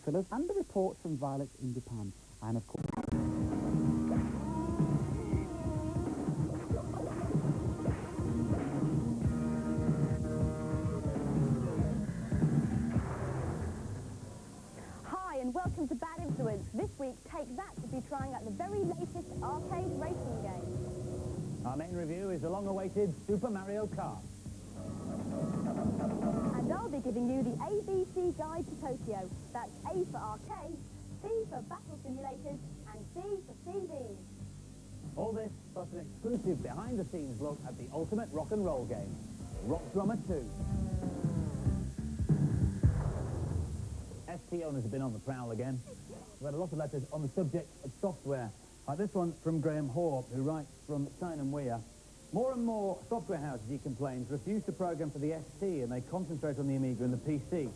caterpillars and the reports from violets in Japan. And of course... Hi and welcome to Bad Influence. This week, Take That will be trying out the very latest arcade racing game. Our main review is the long-awaited Super Mario Kart. And I'll be giving you the ABC Guide to Tokyo. That's A for arcade, C for battle simulators, and C for CDs. All this plus an exclusive behind-the-scenes look at the ultimate rock and roll game, Rock Drummer 2. ST owners have been on the prowl again. We've had a lot of letters on the subject of software. Like this one from Graham Hoare, who writes from Stein & Weir. More and more software houses, he complains, refuse to program for the ST and they concentrate on the Amiga and the PC.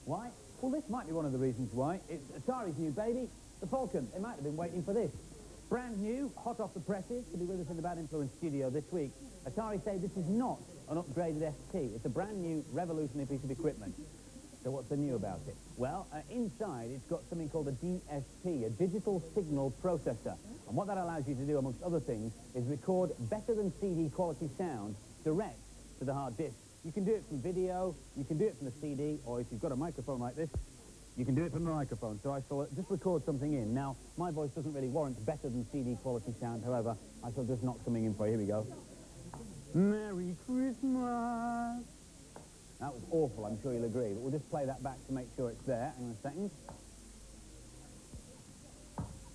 Why? Well, this might be one of the reasons why. It's Atari's new baby, the Falcon. They might have been waiting for this. Brand new, hot off the presses, to be with us in the Bad Influence studio this week. Atari say this is not an upgraded ST. It's a brand new, revolutionary piece of equipment. So what's so new about it? Well, inside it's got something called a DSP, a digital signal processor. And what that allows you to do, amongst other things, is record better than CD quality sound direct to the hard disk. You can do it from video, you can do it from the CD, or if you've got a microphone like this, you can do it from the microphone. So I shall just record something in. Now, my voice doesn't really warrant better than CD quality sound, however, I shall just knock something in for you. Here we go. Merry Christmas! That was awful, I'm sure you'll agree, but we'll just play that back to make sure it's there. Hang on a second.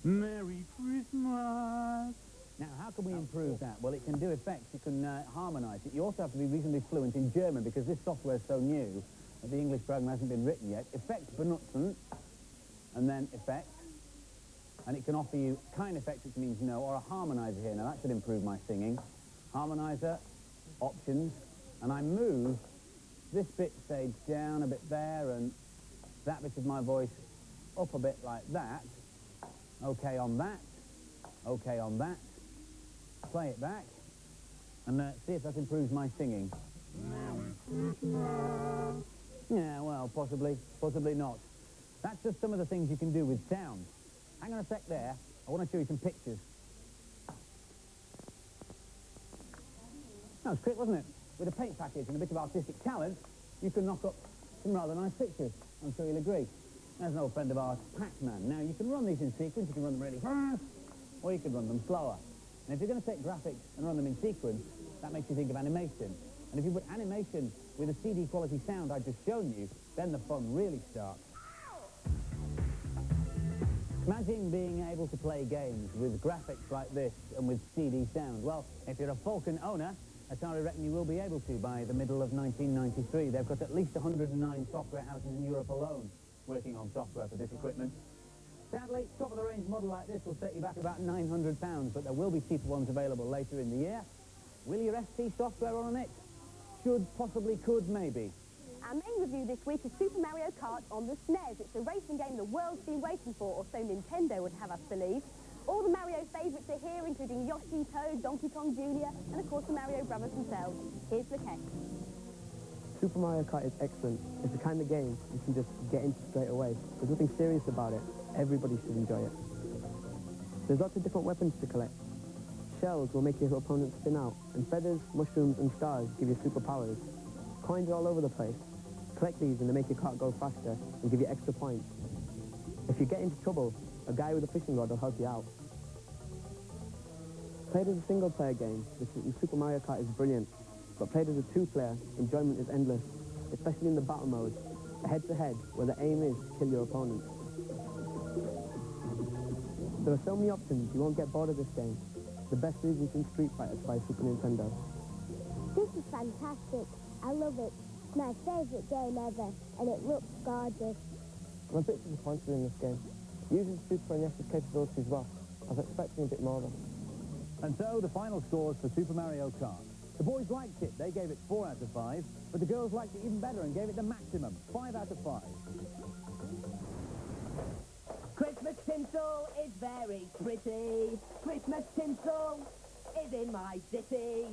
Merry Christmas! Now, how can we improve that? Well, it can do effects, you can harmonise it. You also have to be reasonably fluent in German, because this software is so new that the English program hasn't been written yet. Effects benutzen, and then effects. And it can offer you kind effects, which means no, or a harmoniser here. Now, that should improve my singing. Harmoniser, options, and I move this bit, say, down a bit there, and that bit of my voice up a bit like that. OK on that. OK on that. Play it back, and see if that improves my singing. Yeah, well, possibly not. That's just some of the things you can do with sound. Hang on a sec there. I want to show you some pictures. That was quick, wasn't it? With a paint package and a bit of artistic talent, you can knock up some rather nice pictures. I'm sure you'll agree. There's an old friend of ours, Pac-Man. Now, you can run these in sequence, you can run them really fast, or you can run them slower. And if you're going to take graphics and run them in sequence, that makes you think of animation. And if you put animation with a CD quality sound I've just shown you, then the fun really starts. Imagine being able to play games with graphics like this and with CD sound. Well, if you're a Falcon owner, Atari reckon you will be able to by the middle of 1993. They've got at least 109 software houses in Europe alone working on software for this equipment. Sadly, top-of-the-range model like this will set you back about £900, but there will be cheaper ones available later in the year. Will your ST software run on it? Should, possibly, could, maybe. Our main review this week is Super Mario Kart on the SNES. It's a racing game the world's been waiting for, or so Nintendo would have us believe. All the Mario favourites are here, including Yoshi, Toad, Donkey Kong Jr., and of course the Mario brothers themselves. Here's Lakesh. Super Mario Kart is excellent. It's the kind of game you can just get into straight away. There's nothing serious about it. Everybody should enjoy it. There's lots of different weapons to collect. Shells will make your opponent spin out, and feathers, mushrooms, and stars give you superpowers. Coins are all over the place. Collect these and they make your kart go faster and give you extra points. If you get into trouble, a guy with a fishing rod will help you out. Played as a single-player game, the Super Mario Kart is brilliant, but played as a two-player, enjoyment is endless, especially in the battle mode, head-to-head, where the aim is to kill your opponent. There are so many options, you won't get bored of this game. The best is in Street Fighter by Super Nintendo. This is fantastic. I love it. It's my favourite game ever, and it looks gorgeous. I'm a bit disappointed in this game. Using Super NES's capabilities well, I was expecting a bit more of it. And so, the final scores for Super Mario Kart. The boys liked it, they gave it 4 out of 5, but the girls liked it even better and gave it the maximum, 5 out of 5. Christmas tinsel is very pretty. Christmas tinsel is in my city.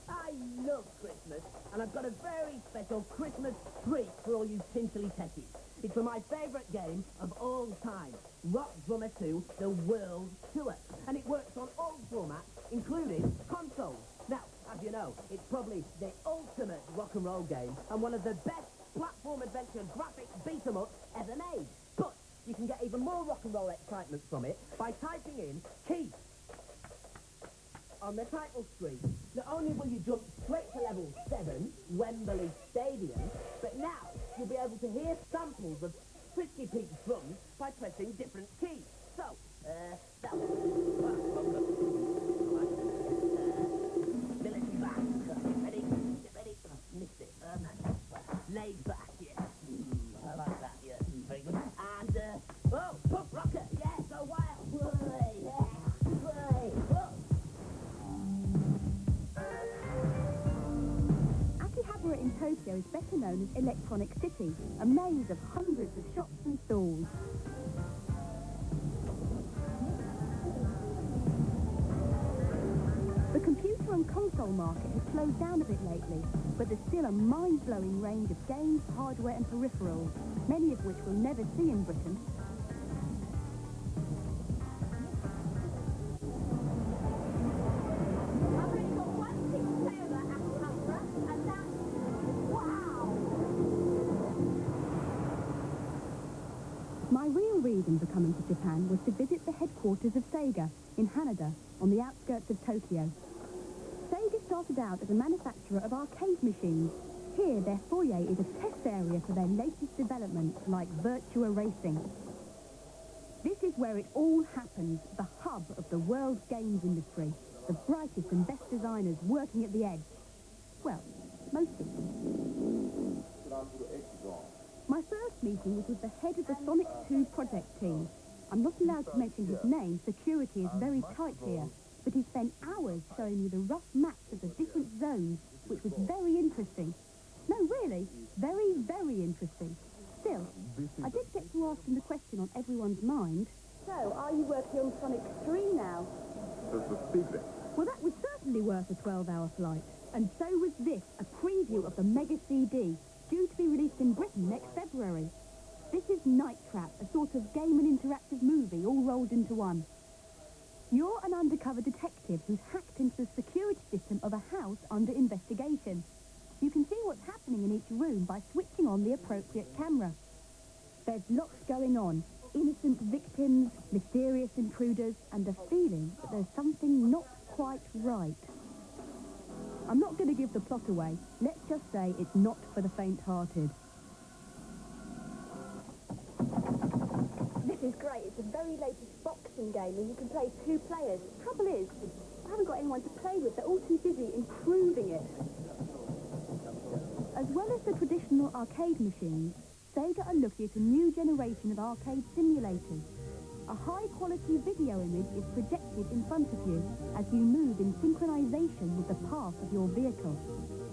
I love Christmas, and I've got a very special Christmas treat for all you tinsely techies. It's for my favourite game of all time, Rock Drummer 2, the World Tour. And it works on all formats, including consoles. Now, as you know, it's probably the ultimate rock and roll game and one of the best platform adventure graphic beat-em-ups ever made. But you can get even more rock and roll excitement from it by typing in Keith on the title screen. Not only will you jump straight to level 7, Wembley Stadium, but now you'll be able to hear samples of Frisky Pete's drums by pressing different keys. So, that military back. Ready? Get ready. Missed it. Laid back, yeah. I like that, yeah. Very good. And, oh, pop rocker, yeah, go wild. Way, yeah. Way, whoa. Akihabara in Tokyo is better known as Electronic City, a maze of hundreds of shops and stalls. The computer and console market has slowed down a bit lately, but there's still a mind-blowing range of games, hardware and peripherals, many of which we'll never see in Britain. My real reason for coming to Japan was to visit the headquarters of SEGA in Haneda, on the outskirts of Tokyo. SEGA started out as a manufacturer of arcade machines. Here, their foyer is a test area for their latest developments, like Virtua Racing. This is where it all happens, the hub of the world's games industry, the brightest and best designers working at the edge. Well, most of them. My first meeting was with the head of the Sonic 2 project team. I'm not allowed to mention his name, security is very tight here, but he spent hours showing me the rough maps of the different zones, which was very interesting. No, really, very, very interesting. Still, I did get to ask him the question on everyone's mind. So, are you working on Sonic 3 now? Well, that was certainly worth a 12-hour flight. And so was this, a preview of the Mega CD, due to be released in Britain next February. This is Night Trap, a sort of game and interactive movie all rolled into one. You're an undercover detective who's hacked into the security system of a house under investigation. You can see what's happening in each room by switching on the appropriate camera. There's lots going on. Innocent victims, mysterious intruders, and a feeling that there's something not quite right. I'm not going to give the plot away. Let's just say it's not for the faint-hearted. This is great. It's the very latest boxing game, and you can play 2 players. Trouble is, I haven't got anyone to play with. They're all too busy improving it. As well as the traditional arcade machines, SEGA are looking at a new generation of arcade simulators. A high-quality video image is projected in front of you as you move in synchronization with the path of your vehicle.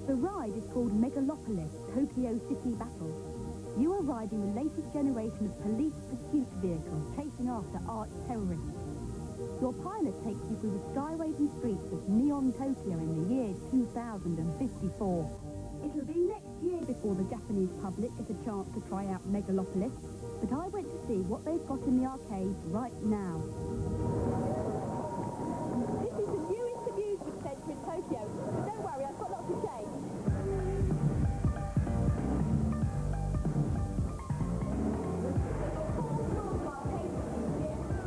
The ride is called Megalopolis Tokyo City Battle. You are riding the latest generation of police pursuit vehicles chasing after arch terrorists. Your pilot takes you through the skyways and streets of neon Tokyo in the year 2054. It'll be next year before the Japanese public gets a chance to try out Megalopolis, but I went to see what they've got in the arcades right now. This is the newest amusement centre in Tokyo, but don't worry, I've got lots to change.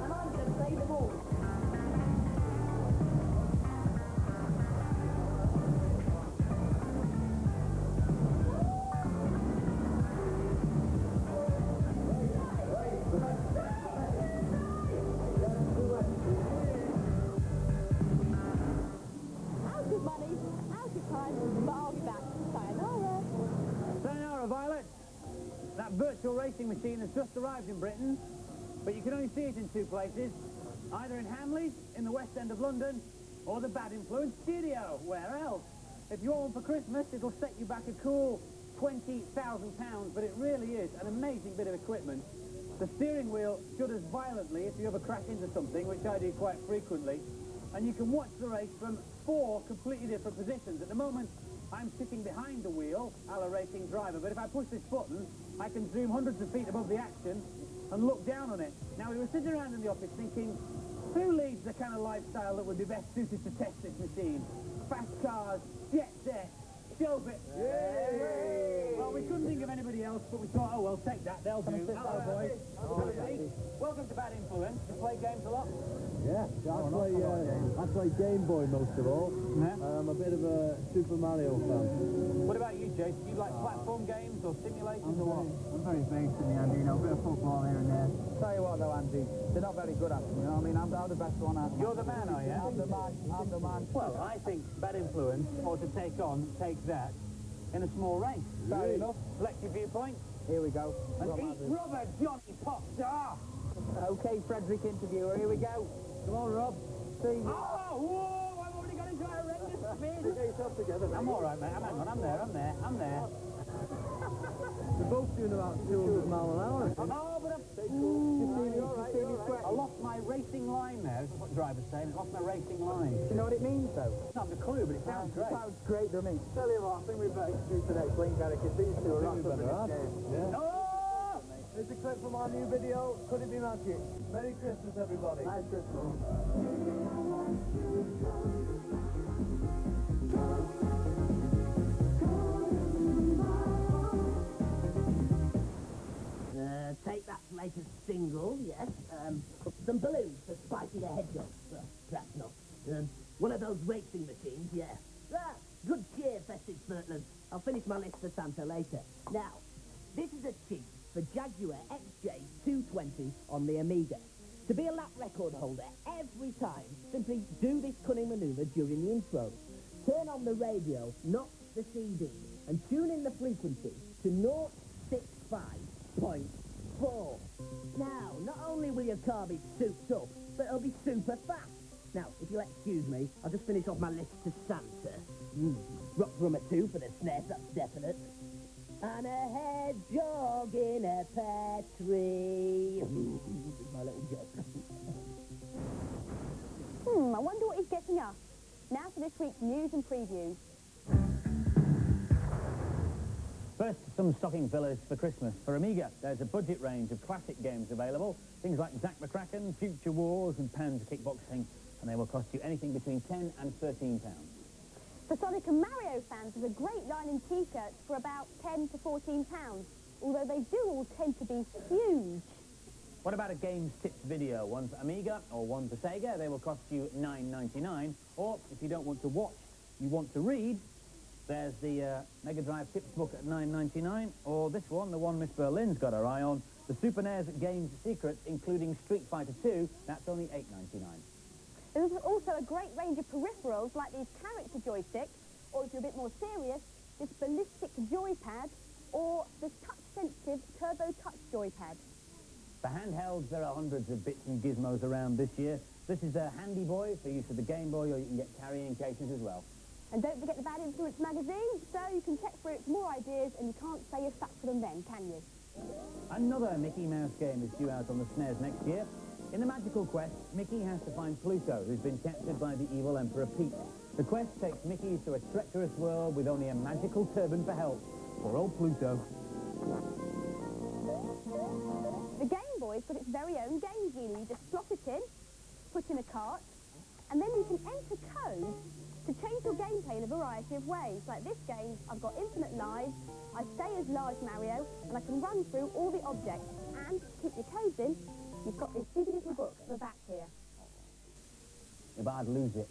And I'm going to play them all. Virtual racing machine has just arrived in Britain, but you can only see it in 2 places, either in Hamleys, in the West End of London, or the Bad Influence Studio. Where else? If you want one for Christmas, it'll set you back a cool £20,000, but it really is an amazing bit of equipment. The steering wheel shudders violently if you ever crash into something, which I do quite frequently, and you can watch the race from 4 completely different positions. At the moment, I'm sitting behind the wheel, a la racing driver, but if I push this button, I can zoom hundreds of feet above the action and look down on it. Now, we were sitting around in the office thinking, who leads the kind of lifestyle that would be best suited to test this machine? Fast cars, jet set, show bit. Well, we couldn't think of anybody else, but we thought, oh, well, take that, they'll do. Hello, boys. Welcome to Bad Influence. You play games a lot? Yeah, I play Game Boy most of all. Yeah. I'm a bit of a Super Mario fan. What about you, Jace? Do you like platform games or simulators or what? I'm very basic, Andy, you know, a bit of football here and there. Tell you what though, Andy, they're not very good at them, you know what I mean? I'm the best one at. You're the man, are you? I'm the man. Well, I think Bad Influence ought to take that in a small race. Fair enough. Select your viewpoint Here we go. and eat rubber, Johnny Popstar! Okay, Frederick interviewer, here we go. Come on, Rob. See. Oh, whoa! I've already got into a horrendous spin! Get yourself together, mate. I'm all right, mate. Hang on, I'm there. We're both doing about 200 miles an hour. Oh, but I lost my racing line there. This is what drivers say. I lost my racing line. You know what it means, though? I have a clue, but it sounds great. Sounds great, doesn't it? Tell you what, I think we better do the next link, Eric, because these two are wrapped up in this game. Yeah. Oh! Here's a clip from our new video, Could It Be Magic? Merry Christmas, everybody. Merry Christmas. Take that latest single, yes. Some balloons for Spiky the Hedgehog. Perhaps not. One of those racing machines, yeah. Good cheer, festive Spurtland. I'll finish my list for Santa later. Now, this is a cheat for Jaguar XJ220 on the Amiga. To be a lap record holder every time, simply do this cunning manoeuvre during the intro. Turn on the radio, not the CD, and tune in the frequency to 065.4. Now, not only will your car be souped up, but it'll be super fast. Now, if you'll excuse me, I'll just finish off my list to Santa. Rock drummer 2 for the SNES, that's definite. And a hedgehog in a pear tree. My little joke. I wonder what he's getting us. Now for this week's news and previews. First, some stocking fillers for Christmas. For Amiga, there's a budget range of classic games available. Things like Zack McCracken, Future Wars and Pan's Kickboxing. And they will cost you anything between £10 and £13. For Sonic and Mario fans, there's a great line in T-shirts for about £10 to £14, although they do all tend to be huge. What about a Games Tips video? One for Amiga or one for Sega. They will cost you $9.99. Or, if you don't want to watch, you want to read, there's the Mega Drive Tips book at $9.99. Or this one, the one Miss Berlin's got her eye on, the Super NES Games Secrets, including Street Fighter 2. That's only $8.99. There's also a great range of peripherals like these character joysticks, or if you're a bit more serious, this ballistic joypad, or this touch-sensitive Turbo Touch joypad. For handhelds, there are hundreds of bits and gizmos around this year. This is a handy boy for use of the Game Boy, or you can get carrying cases as well. And don't forget the Bad Influence magazine, so you can check through it for more ideas, and you can't say you're stuck for them then, can you? Another Mickey Mouse game is due out on the SNES next year. In the magical quest, Mickey has to find Pluto, who's been captured by the evil Emperor Pete. The quest takes Mickey through a treacherous world with only a magical turban for help. Poor old Pluto. The Game Boy's got its very own Game Genie. You just slot it in, put in a cart, and then you can enter code to change your gameplay in a variety of ways. Like this game, I've got infinite lives, I stay as large Mario, and I can run through all the objects. And to keep your codes in, you've got this big little book at the back here. If I'd lose it.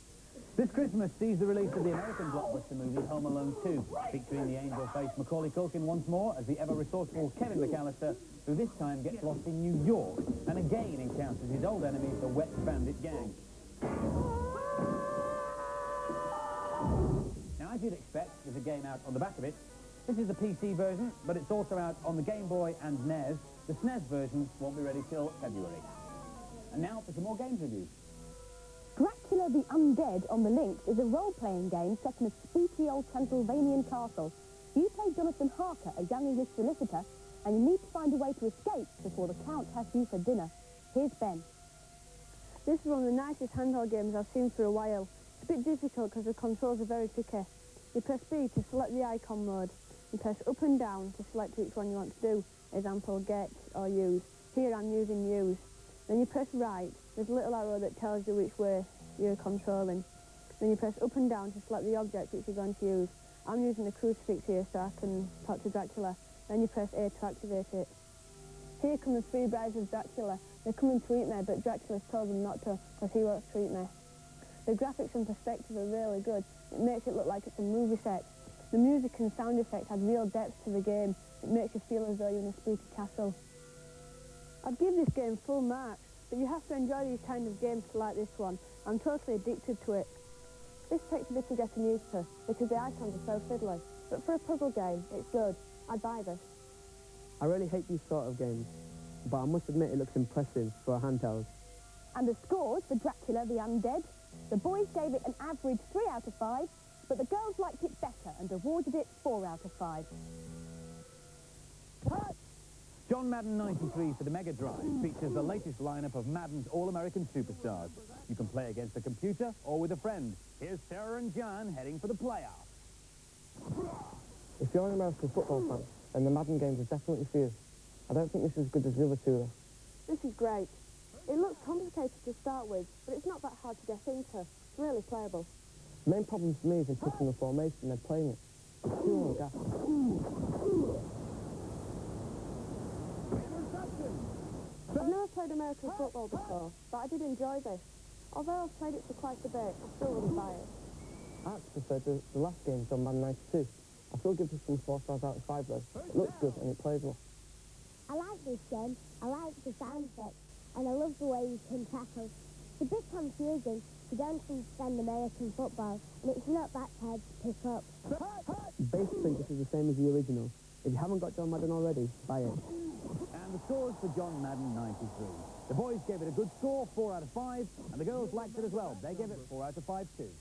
This Christmas sees the release of the American blockbuster movie Home Alone 2, featuring the angel-faced Macaulay Culkin once more as the ever-resourceful Kevin McAllister, who this time gets lost in New York and again encounters his old enemies, the Wet Bandit Gang. Now, as you'd expect, there's a game out on the back of it. This is the PC version, but it's also out on the Game Boy and NES. The SNES version won't be ready till February. And now for some more games reviews. Dracula the Undead on the Lynx is a role-playing game set in a spooky old Transylvanian castle. You play Jonathan Harker, a young English solicitor, and you need to find a way to escape before the Count has you for dinner. Here's Ben. This is one of the nicest handheld games I've seen for a while. It's a bit difficult because the controls are very tricky. You press B to select the icon mode. You press up and down to select which one you want to do. Example, get or use. Here I'm using use. Then you press right. There's a little arrow that tells you which way you're controlling. Then you press up and down to select the object which you're going to use. I'm using the crucifix here so I can talk to Dracula. Then you press A to activate it. Here come the three brides of Dracula. They're coming to eat me, but Dracula's told them not to, because he won't treat me. The graphics and perspective are really good. It makes it look like it's a movie set. The music and sound effects add real depth to the game. It makes you feel as though you're in a spooky castle. I'd give this game full marks, but you have to enjoy these kind of games to like this one. I'm totally addicted to it. This takes a bit of getting used to, because the icons are so fiddly. But for a puzzle game, it's good. I'd buy this. I really hate these sort of games, but I must admit it looks impressive for a handheld. And the scores for Dracula the Undead? The boys gave it an average 3 out of 5, but the girls liked it better and awarded it 4 out of 5. John Madden 93 for the Mega Drive features the latest lineup of Madden's all-American superstars. You can play against a computer or with a friend. Here's Sarah and John heading for the playoffs. If you're an American football fan, then the Madden games are definitely for you. I don't think this is as good as the other two, though. This is great. It looks complicated to start with, but it's not that hard to get into. It's really playable. The main problem for me is in picking the formation and then playing it. It's too long gap. I've never played American football before, but I did enjoy this. Although I've played it for quite a bit, I still wouldn't buy it. I actually preferred the last game, John Madden 92. I still give this one 4 stars out of 5, though. It looks good and it plays well. I like this game, I like the sound effects, and I love the way you can tackle. It's a bit confusing if you don't understand American football, and it's not that hard to pick up. Basically, this is the same as the original. If you haven't got John Madden already, buy it. And the scores for John Madden 93. The boys gave it a good score, 4 out of 5, and the girls liked it as well. They gave it 4 out of 5 too.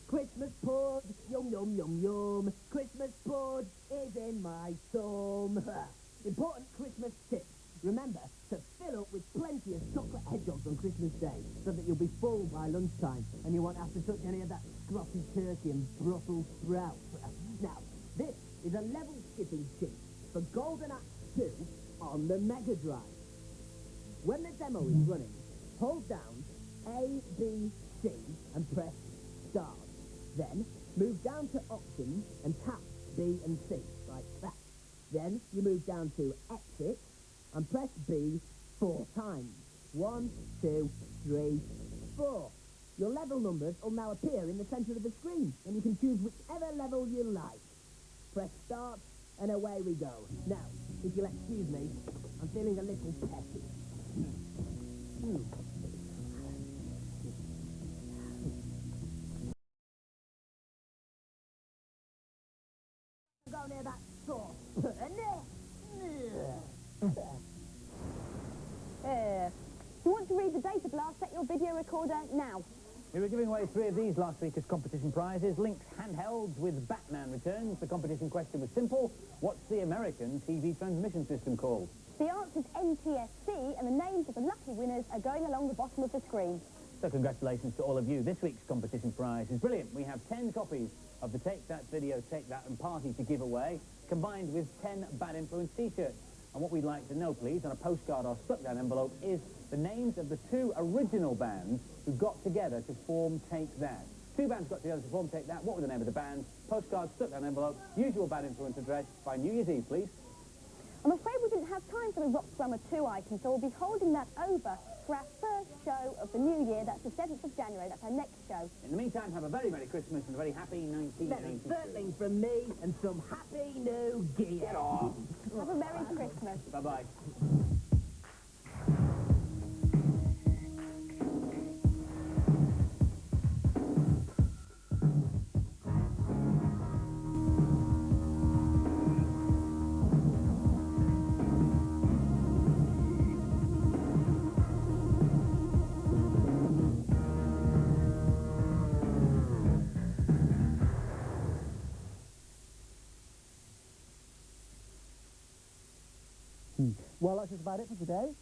Christmas porridge, yum yum yum yum. Christmas porridge is in my thumb. Important Christmas tip. Remember to fill up with plenty of chocolate hedgehogs on Christmas Day so that you'll be full by lunchtime and you won't have to touch any of that scruffy turkey and Brussels sprouts. Now, this is a level skipping cheat for Golden Axe 2 on the Mega Drive. When the demo is running, hold down A, B, C and press start. Then move down to options and tap B and C, like that. Then you move down to exit and press B 4 times. 1, 2, 3, 4. Your level numbers will now appear in the centre of the screen, and you can choose whichever level you like. Press start, and away we go. Now, if you'll excuse me, I'm feeling a little peppy. Go near that sauce. If you want to read the data blast, set your video recorder now. We were giving away 3 of these last week as competition prizes. Lynx handhelds with Batman returns. The competition question was simple. What's the American TV transmission system called? The answer's NTSC, and the names of the lucky winners are going along the bottom of the screen. So congratulations to all of you. This week's competition prize is brilliant. We have 10 copies of the Take That video, Take That and Party to give away, combined with 10 Bad Influence t-shirts. And what we'd like to know, please, on a postcard or stuck-down envelope, is the names of the 2 original bands who got together to form Take That. 2 bands got together to form Take That. What were the name of the bands? Postcard, stuck-down envelope, usual Bad Influence address by New Year's Eve, please. I'm afraid we didn't have time for the Rock Grammar 2 item, so we'll be holding that over for our first show of the new year. That's the 7th of January. That's our next show. In the meantime, have a very Merry Christmas and a very happy 1992. Certainly from me and some happy new gear. Get off! Have a Merry Christmas. Bye-bye. Well, that's just about it for today.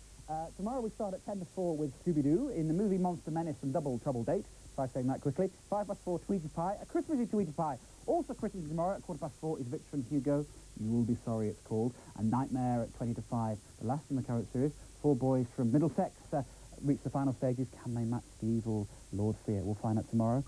Tomorrow we start at 10 to 4 with Scooby-Doo in the movie Monster Menace and Double Trouble Date. try saying that quickly. 4:05, Tweety Pie, a Christmassy Tweety Pie. Also Christmas tomorrow at 4:15 is Victor and Hugo. You Will Be Sorry, it's called. And Nightmare at 5:20, the last in the current series. 4 boys from Middlesex reach the final stages. Can they match the evil Lord Fear? We'll find out tomorrow.